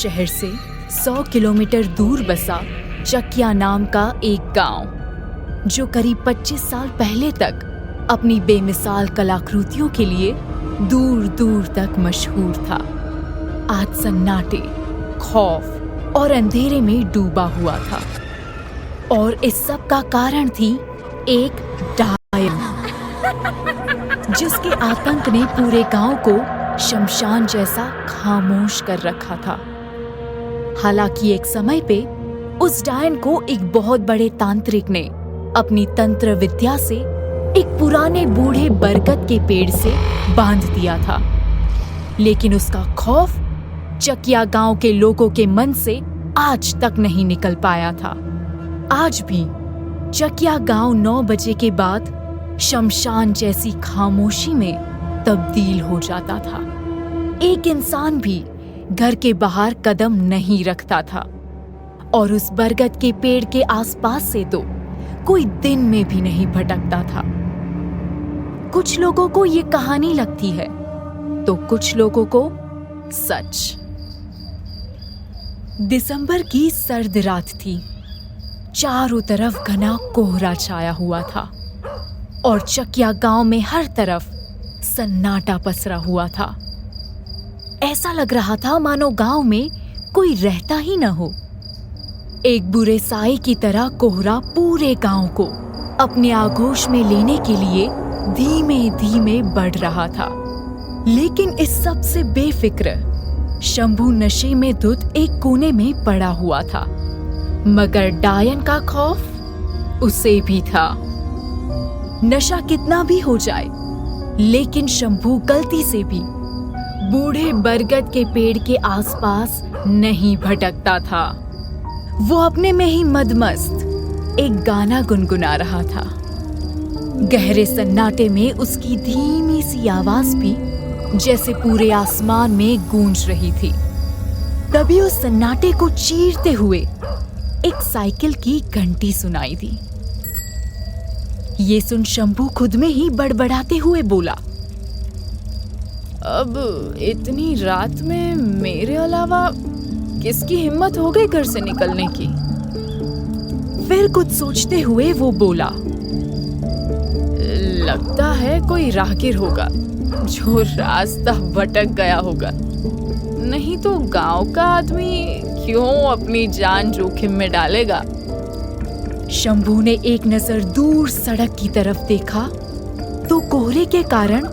शहर से 100 किलोमीटर दूर बसा चकिया नाम का एक गांव, जो करीब 25 साल पहले तक अपनी बेमिसाल कलाकृतियों के लिए दूर दूर तक मशहूर था, आज सन्नाटे, खौफ और अंधेरे में डूबा हुआ था। और इस सब का कारण थी एक डायन, जिसके आतंक ने पूरे गांव को शमशान जैसा खामोश कर रखा था। हालांकि एक समय पे उस डायन को एक बहुत बड़े तांत्रिक ने अपनी तंत्र विद्या से एक पुराने बूढ़े बरगद के पेड़ से बांध दिया था, लेकिन उसका खौफ चकिया गांव के लोगों के मन से आज तक नहीं निकल पाया था। आज भी चकिया गांव 9 बजे के बाद शमशान जैसी खामोशी में तब्दील हो जाता था। एक इंसान भी घर के बाहर कदम नहीं रखता था, और उस बरगद के पेड़ के आसपास से तो कोई दिन में भी नहीं भटकता था। कुछ लोगों को ये कहानी लगती है, तो कुछ लोगों को सच। दिसंबर की सर्द रात थी। चारों तरफ घना कोहरा छाया हुआ था और चकिया गांव में हर तरफ सन्नाटा पसरा हुआ था। ऐसा लग रहा था मानो गांव में कोई रहता ही न हो। एक बुरे साए की तरह कोहरा पूरे गांव को अपने आगोश में लेने के लिए धीमे धीमे बढ़ रहा था। लेकिन इस सब से बेफिक्र शंभू नशे में धुत एक कोने में पड़ा हुआ था, मगर डायन का खौफ उसे भी था। नशा कितना भी हो जाए, लेकिन शंभू गलती से भी बूढ़े बरगद के पेड़ के आसपास नहीं भटकता था। वो अपने में ही मदमस्त एक गाना गुनगुना रहा था। गहरे सन्नाटे में उसकी धीमी सी आवाज भी जैसे पूरे आसमान में गूंज रही थी। तभी उस सन्नाटे को चीरते हुए एक साइकिल की घंटी सुनाई दी। ये सुन शंभू खुद में ही बड़बड़ाते हुए बोला, अब इतनी रात में मेरे अलावा किसकी हिम्मत हो गई घर से निकलने की। फिर कुछ सोचते हुए वो बोला, लगता है कोई राहगीर होगा जो रास्ता भटक गया होगा, नहीं तो गांव का आदमी क्यों अपनी जान जोखिम में डालेगा। शंभू ने एक नजर दूर सड़क की तरफ देखा तो कोहरे के कारण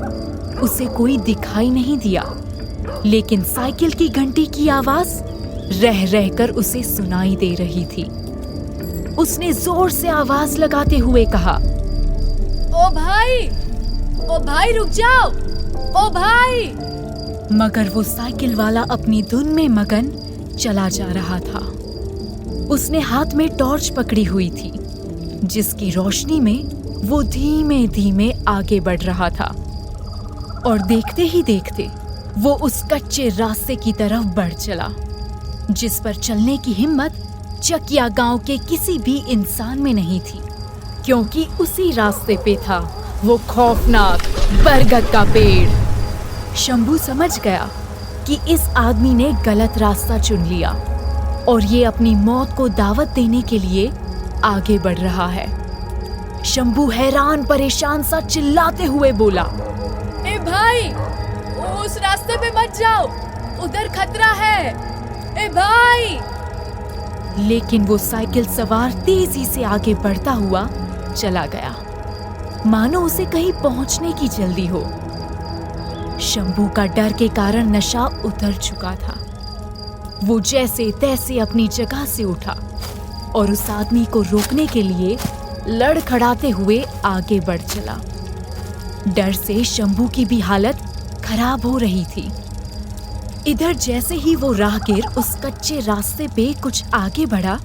उसे कोई दिखाई नहीं दिया, लेकिन साइकिल की घंटी की आवाज रह रहकर उसे सुनाई दे रही थी। उसने जोर से आवाज लगाते हुए कहा, ओ भाई रुक जाओ, ओ भाई। मगर वो साइकिल वाला अपनी धुन में मगन चला जा रहा था। उसने हाथ में टॉर्च पकड़ी हुई थी, जिसकी रोशनी में वो धीमे धीमे आगे बढ़ रहा था। और देखते ही देखते वो उस कच्चे रास्ते की तरफ बढ़ चला, जिस पर चलने की हिम्मत चकिया गांव के किसी भी इंसान में नहीं थी, क्योंकि उसी रास्ते पे था वो खौफनाक बरगद का पेड़। शंभू समझ गया कि इस आदमी ने गलत रास्ता चुन लिया और ये अपनी मौत को दावत देने के लिए आगे बढ़ रहा है। शंभू हैरान परेशान सा चिल्लाते हुए बोला, ए भाई, उस रास्ते पे मत जाओ, उधर खतरा है, ए भाई। लेकिन वो साइकिल सवार तेजी से आगे बढ़ता हुआ चला गया, मानो उसे कहीं पहुंचने की जल्दी हो। शंभू का डर के कारण नशा उतर चुका था। वो जैसे तैसे अपनी जगह से उठा और उस आदमी को रोकने के लिए लड़खड़ाते हुए आगे बढ़ चला। डर से शंभू की भी हालत खराब हो रही थी। इधर जैसे ही वो राहगीर उस कच्चे रास्ते पे कुछ आगे बढ़ा,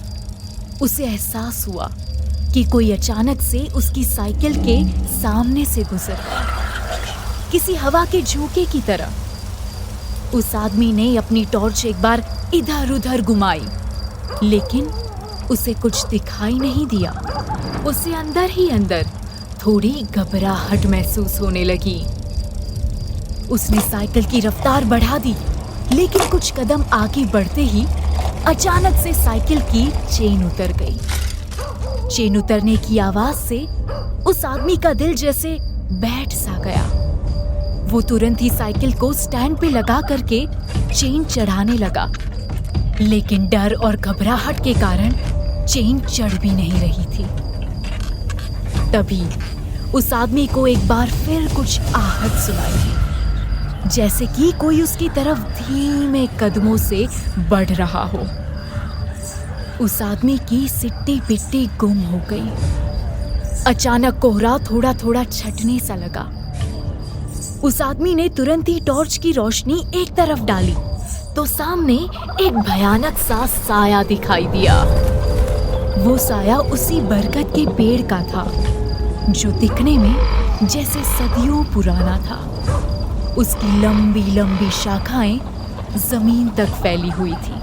उसे एहसास हुआ कि कोई अचानक से उसकी साइकिल के सामने से गुजर गया, किसी हवा के झोंके की तरह। उस आदमी ने अपनी टॉर्च एक बार इधर उधर घुमाई, लेकिन उसे कुछ दिखाई नहीं दिया। उसे अंदर ही अंदर थोड़ी घबराहट महसूस होने लगी। उसने साइकिल की रफ्तार बढ़ा दी लेकिन कुछ कदम आगे बढ़ते ही अचानक से साइकिल की चेन उतर गई। चेन उतरने की आवाज से उस आदमी का दिल जैसे बैठ सा गया। वो तुरंत ही साइकिल को स्टैंड पे लगा करके चेन चढ़ाने लगा, लेकिन डर और घबराहट के कारण चेन चढ़ भी नहीं रही थी। तभी उस आदमी को एक बार फिर कुछ आहट सुनाई दी, जैसे कि कोई उसकी तरफ धीमे कदमों से बढ़ रहा हो। उस आदमी की सिट्टी पिट्टी गुम हो गई। अचानक कोहरा थोड़ा थोड़ा छटने सा लगा। उस आदमी ने तुरंत ही टॉर्च की रोशनी एक तरफ डाली तो सामने एक भयानक सा साया दिखाई दिया। वो साया उसी बरगद के पेड़ का था, जो दिखने में जैसे सदियों पुराना था। उसकी लंबी लंबी शाखाएं जमीन तक फैली हुई थी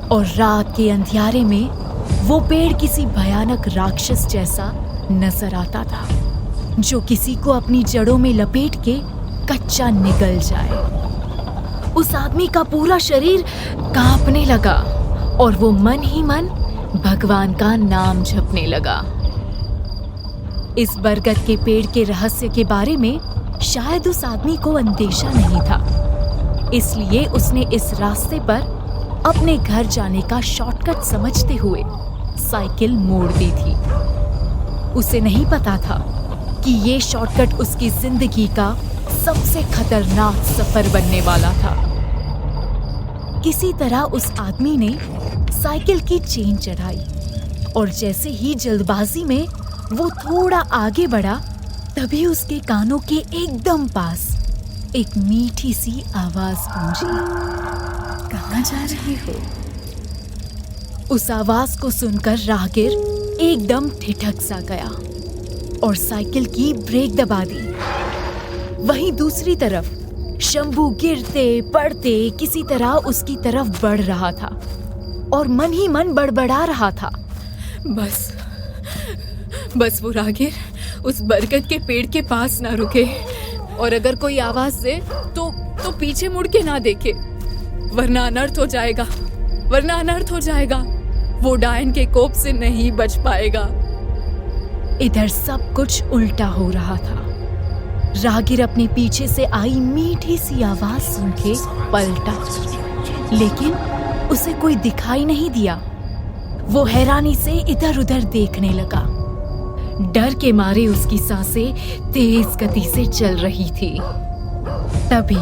और रात के अंधियारे में वो पेड़ किसी भयानक राक्षस जैसा नजर आता था, जो किसी को अपनी जड़ों में लपेट के कच्चा निगल जाए। उस आदमी का पूरा शरीर कांपने लगा और वो मन ही मन भगवान का नाम जपने लगा। इस बरगद के पेड़ के रहस्य के बारे में शायद उस आदमी को अंदेशा नहीं था, इसलिए उसने इस रास्ते पर अपने घर जाने का शॉर्टकट समझते हुए साइकिल मोड़ दी थी। उसे नहीं पता था कि ये शॉर्टकट उसकी जिंदगी का सबसे खतरनाक सफर बनने वाला था। किसी तरह उस आदमी ने साइकिल की चेन चढ़ाई और जैसे ही जल्दबाजी में वो थोड़ा आगे बढ़ा, तभी उसके कानों के एकदम पास एक मीठी सी आवाज गूंजी। कहाँ जा रहे हो? उस आवाज को सुनकर राहगीर एकदम ठिठक सा गया और साइकिल की ब्रेक दबा दी। वहीं दूसरी तरफ शंभू गिरते पड़ते किसी तरह उसकी तरफ बढ़ रहा था और मन ही मन बड़बड़ा रहा था, बस वो राहगीर उस बरगद के पेड़ के पास ना रुके और अगर कोई आवाज दे तो पीछे मुड़ के ना देखे, वरना अनर्थ हो जाएगा। वो डायन के कोप से नहीं बच पाएगा। इधर सब कुछ उल्टा हो रहा था। राहगीर अपने पीछे से आई मीठी सी आवाज सुन के पलटा, लेकिन उसे कोई दिखाई नहीं दिया। वो हैरानी से इधर उधर देखने लगा। डर के मारे उसकी सांसें तेज गति से चल रही थी। तभी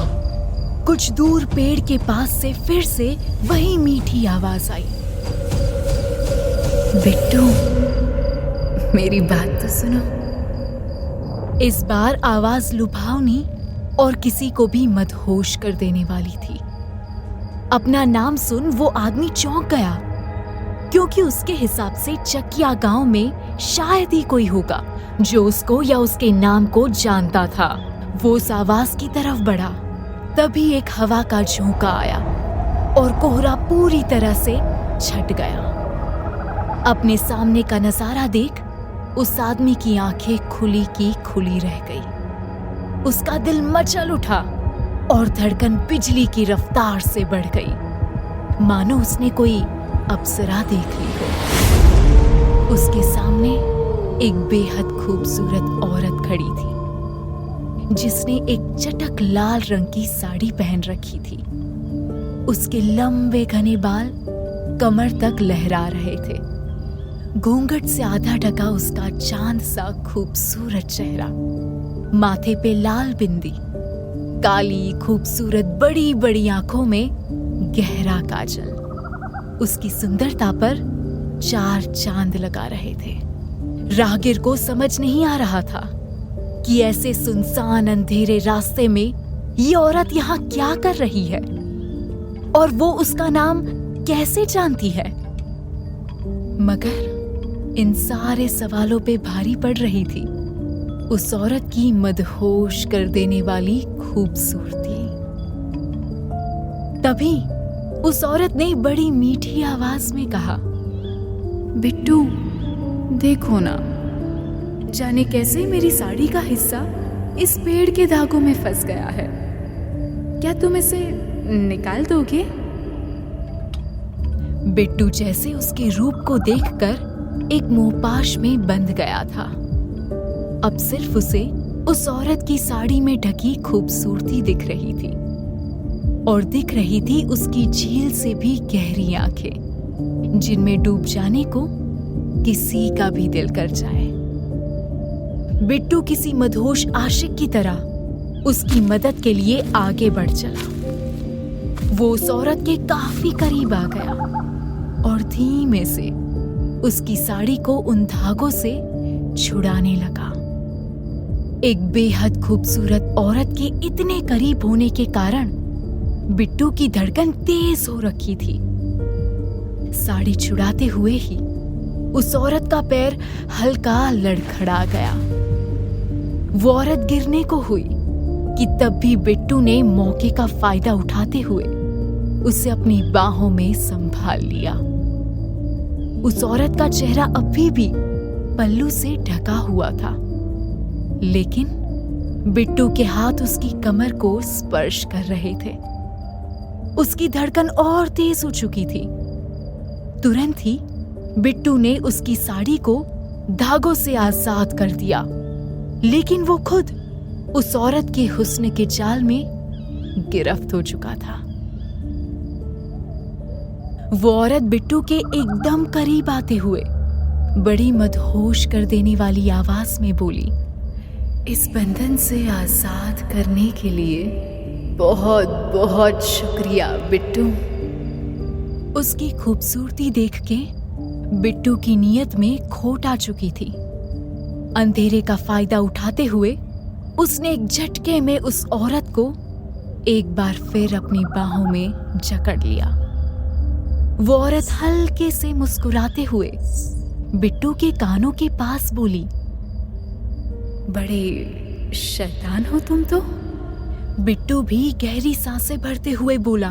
कुछ दूर पेड़ के पास से फिर से वही मीठी आवाज आई, बिट्टू मेरी बात तो सुनो। इस बार आवाज लुभावनी और किसी को भी मदहोश कर देने वाली थी। अपना नाम सुन वो आदमी चौंक गया, क्योंकि उसके हिसाब से चकिया गांव में शायद ही कोई होगा जो उसको या उसके नाम को जानता था। वो उस आवाज की तरफ बढ़ा, तभी एक हवा का झोंका आया और कोहरा पूरी तरह से छट गया। अपने सामने का नजारा देख उस आदमी की आंखें खुली की खुली रह गई। उसका दिल मचल उठा और धड़कन बिजली की रफ्तार से बढ़ गई, मानो उसने कोई अप्सरा देख ली हो। उसके सामने एक बेहद खूबसूरत औरत खड़ी थी, जिसने एक चटक लाल रंग की साड़ी पहन रखी थी। उसके लंबे घने बाल कमर तक लहरा रहे थे। घूंघट से आधा ढका उसका चांद सा खूबसूरत चेहरा, माथे पे लाल बिंदी, काली खूबसूरत बड़ी बड़ी आंखों में गहरा काजल। उसकी सुंदरता पर 4 चांद लगा रहे थे। राहगीर को समझ नहीं आ रहा था कि ऐसे सुनसान अंधेरे रास्ते में ये औरत यहाँ क्या कर रही है और वो उसका नाम कैसे जानती है। मगर इन सारे सवालों पे भारी पड़ रही थी उस औरत की मदहोश कर देने वाली खूबसूरती। तभी उस औरत ने बड़ी मीठी आवाज में कहा, बिट्टू देखो ना, जाने कैसे मेरी साड़ी का हिस्सा इस पेड़ के धागों में फंस गया है। क्या तुम इसे निकाल दोगे? बिट्टू जैसे उसके रूप को देखकर एक मोहपाश में बंध गया था। अब सिर्फ उसे उस औरत की साड़ी में ढकी खूबसूरती दिख रही थी, और दिख रही थी उसकी झील से भी गहरी आंखें, जिनमें डूब जाने को किसी का भी दिल कर जाए। बिट्टू किसी मदहोश आशिक की तरह उसकी मदद के लिए आगे बढ़ चला। वो उस औरत के काफी करीब आ गया और धीमे से उसकी साड़ी को उन धागों से छुड़ाने लगा। एक बेहद खूबसूरत औरत के इतने करीब होने के कारण बिट्टू की धड़कन तेज हो रखी थी। साड़ी छुड़ाते हुए ही उस औरत का पैर हल्का लड़खड़ा गया। वो औरत गिरने को हुई कि तब भी बिट्टू ने मौके का फायदा उठाते हुए उसे अपनी बाहों में संभाल लिया। उस औरत का चेहरा अभी भी पल्लू से ढका हुआ था, लेकिन बिट्टू के हाथ उसकी कमर को स्पर्श कर रहे थे। उसकी धड़कन और तेज हो चुकी थी। तुरंत ही बिट्टू ने उसकी साड़ी को धागों से आजाद कर दिया, लेकिन वो खुद उस औरत के हुस्न के जाल में गिरफ्त हो चुका था। वो औरत बिट्टू के एकदम करीब आते हुए बड़ी मदहोश कर देने वाली आवाज में बोली, इस बंधन से आजाद करने के लिए बहुत बहुत शुक्रिया बिट्टू। उसकी खूबसूरती देख के बिट्टू की नीयत में खोट आ चुकी थी। अंधेरे का फायदा उठाते हुए उसने एक झटके में उस औरत को एक बार फिर अपनी बाहों में जकड़ लिया। वो औरत हल्के से मुस्कुराते हुए बिट्टू के कानों के पास बोली, बड़े शैतान हो तुम तो। बिट्टू भी गहरी सांसें भरते हुए बोला,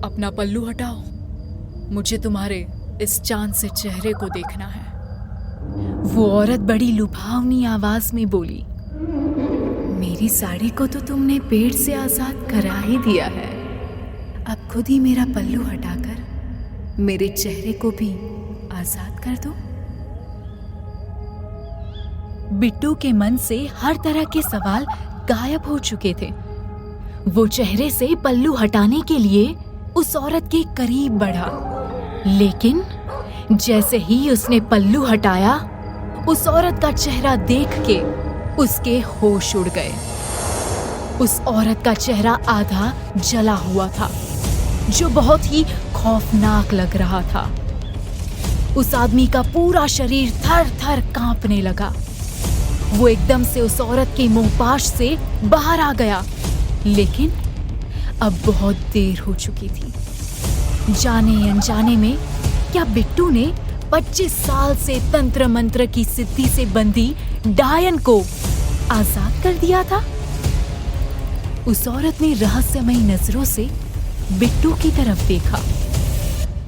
अपना पल्लू हटाओ, मुझे तुम्हारे इस चांद से चेहरे को देखना है। वो औरत बड़ी लुभावनी आवाज में बोली, मेरी साड़ी को तो तुमने पेड़ से आजाद करा ही दिया है, अब खुद ही मेरा पल्लू हटाकर मेरे चेहरे को भी आजाद कर दो। बिट्टू के मन से हर तरह के सवाल गायब हो चुके थे। वो चेहरे से पल्लू हटाने के लिए उस औरत के करीब बढ़ा, लेकिन जैसे ही उसने पल्लू हटाया, उस औरत का चेहरा देख के उसके होश उड़ गए। उस औरत का चेहरा आधा जला हुआ था, जो बहुत ही खौफनाक लग रहा था। उस आदमी का पूरा शरीर थर थर कांपने लगा। वो एकदम से उस औरत के मोहपाश से बाहर आ गया, लेकिन अब बहुत देर हो चुकी थी। जाने अनजाने में क्या बिट्टू ने 25 साल से तंत्र मंत्र की सिद्धि से बंधी डायन को आजाद कर दिया था? उस औरत ने रहस्यमयी नजरों से बिट्टू की तरफ देखा,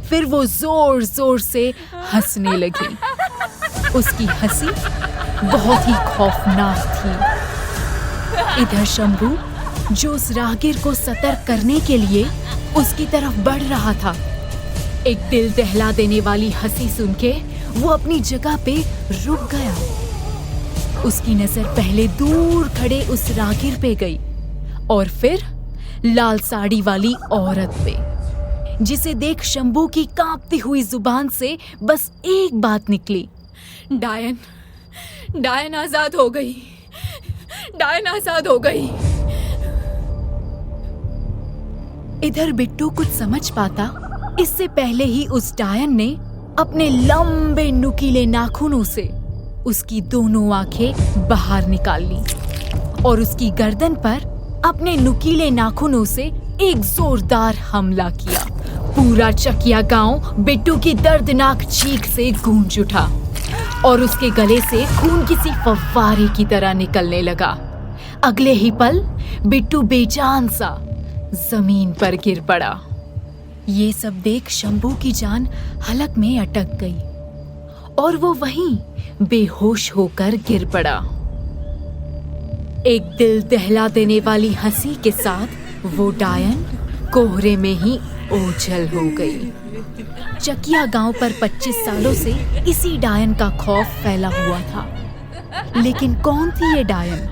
फिर वो जोर जोर से हंसने लगी। उसकी हंसी बहुत ही खौफनाक थी। इधर शंभू, जो उस राहगीर को सतर्क करने के लिए उसकी तरफ बढ़ रहा था, एक दिल दहला देने वाली हंसी सुन के वो अपनी जगह पे रुक गया। उसकी नजर पहले दूर खड़े उस राहगीर पे गई और फिर लाल साड़ी वाली औरत पे, जिसे देख शंभू की कांपती हुई जुबान से बस एक बात निकली, डायन, डायन आजाद हो गई, डायन आजाद हो गई। इधर बिट्टू कुछ समझ पाता इससे पहले ही उस डायन ने अपने लंबे नुकीले नाखूनों से उसकी दोनों आंखें बाहर निकाल ली और उसकी गर्दन पर अपने नुकीले नाखूनों से एक जोरदार हमला किया। पूरा चकिया गांव बिट्टू की दर्दनाक चीख से गूंज उठा और उसके गले से खून किसी फव्वारे की तरह निकलने लगा। अगले ही पल बिट्टू बेजान सा जमीन पर गिर पड़ा। ये सब देख शंभू की जान हलक में अटक गई और वो वहीं बेहोश होकर गिर पड़ा। एक दिल दहला देने वाली हंसी के साथ वो डायन कोहरे में ही ओझल हो गई। चकिया गांव पर 25 सालों से इसी डायन का खौफ फैला हुआ था। लेकिन कौन थी ये डायन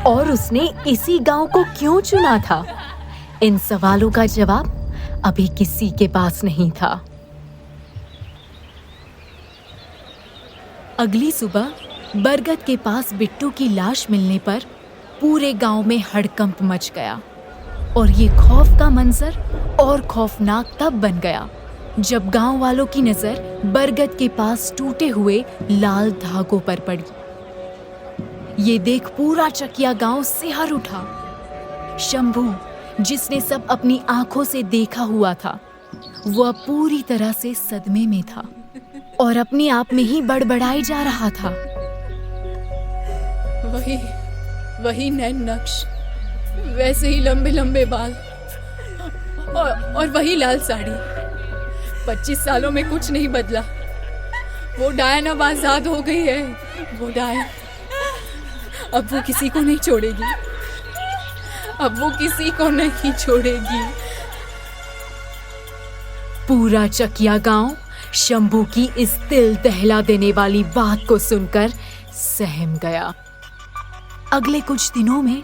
और उसने इसी गांव को क्यों चुना था? इन सवालों का जवाब अभी किसी के पास नहीं था। अगली सुबह बरगद के पास बिट्टू की लाश मिलने पर पूरे गांव में हड़कंप मच गया और ये खौफ का मंजर और खौफनाक तब बन गया जब गांव वालों की नजर बरगद के पास टूटे हुए लाल धागों पर पड़ी। ये देख पूरा चकिया गांव सिहर उठा। शंभू, जिसने सब अपनी आंखों से देखा हुआ था, वो अब पूरी तरह से सदमे में था और अपने आप में ही बड़बड़ाई जा रहा था। वही नैन नक्श, वैसे ही लंबे लंबे बाल और वही लाल साड़ी। 25 सालों में कुछ नहीं बदला। वो डायन अब आजाद हो गई है। वो डायन अब वो किसी को नहीं छोड़ेगी। अब वो किसी को नहीं छोड़ेगी। पूरा चकिया गांव शंभू की इस दिल दहला देने वाली बात को सुनकर सहम गया। अगले कुछ दिनों में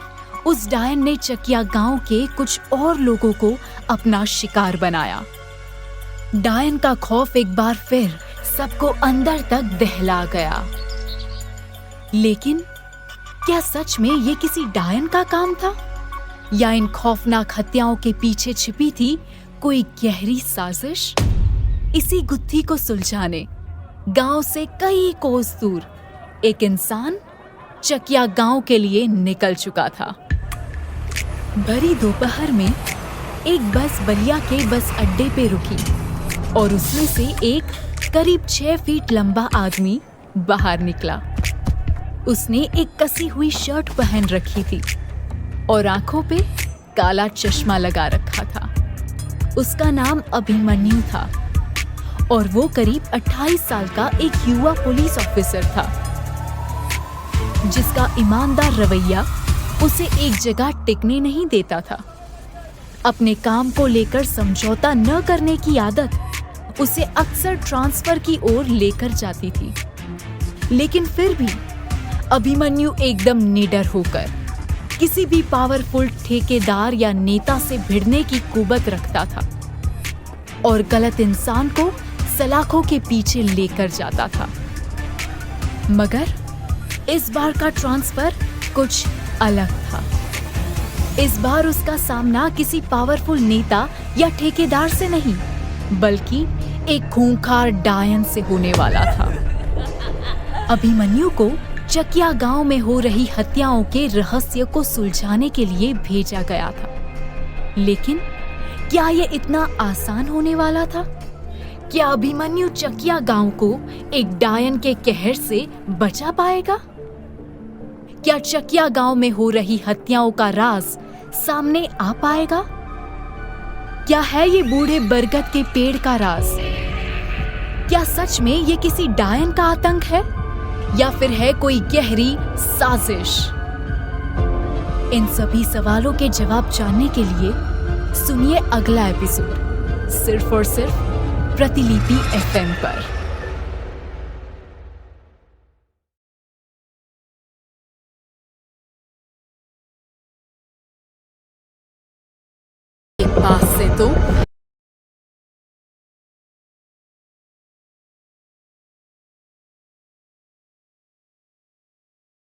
उस डायन ने चकिया गांव के कुछ और लोगों को अपना शिकार बनाया। डायन का खौफ एक बार फिर सबको अंदर तक दहला गया। लेकिन क्या सच में ये किसी डायन का काम था या इन खौफनाक हत्याओं के पीछे छिपी थी कोई गहरी साजिश? इसी गुत्थी को सुलझाने गांव से कई कोस दूर एक इंसान चकिया गांव के लिए निकल चुका था। भरी दोपहर में एक बस बलिया के बस अड्डे पे रुकी और उसमें से एक करीब 6 फीट लंबा आदमी बाहर निकला। उसने एक कसी हुई शर्ट पहन रखी थी और आंखों पे काला चश्मा लगा रखा था। उसका नाम अभिमन्यु था और वो करीब 28 साल का एक युवा पुलिस ऑफिसर था, जिसका ईमानदार रवैया उसे एक जगह टिकने नहीं देता था। अपने काम को लेकर समझौता न करने की आदत उसे अक्सर ट्रांसफर की ओर लेकर जाती थी। लेकिन फिर भी अभिमन्यु एकदम निडर होकर किसी भी पावरफुल ठेकेदार या नेता से भिड़ने की कुवत रखता था और गलत इंसान को सलाखों के पीछे लेकर जाता था। मगर इस बार का ट्रांसफर कुछ अलग था। इस बार उसका सामना किसी पावरफुल नेता या ठेकेदार से नहीं, बल्कि एक खूंखार डायन से होने वाला था। अभिमन्यु को चकिया गांव में हो रही हत्याओं के रहस्य को सुलझाने के लिए भेजा गया था। लेकिन क्या ये इतना आसान होने वाला था? क्या अभिमन्यु चकिया गांव को एक डायन के कहर से बचा पाएगा? क्या चकिया गांव में हो रही हत्याओं का राज सामने आ पाएगा? क्या है ये बूढ़े बरगद के पेड़ का राज? क्या सच में ये किसी डायन का आतंक है या फिर है कोई गहरी साजिश? इन सभी सवालों के जवाब जानने के लिए सुनिए अगला एपिसोड सिर्फ और सिर्फ प्रतिलिपि FM पर। पास से तो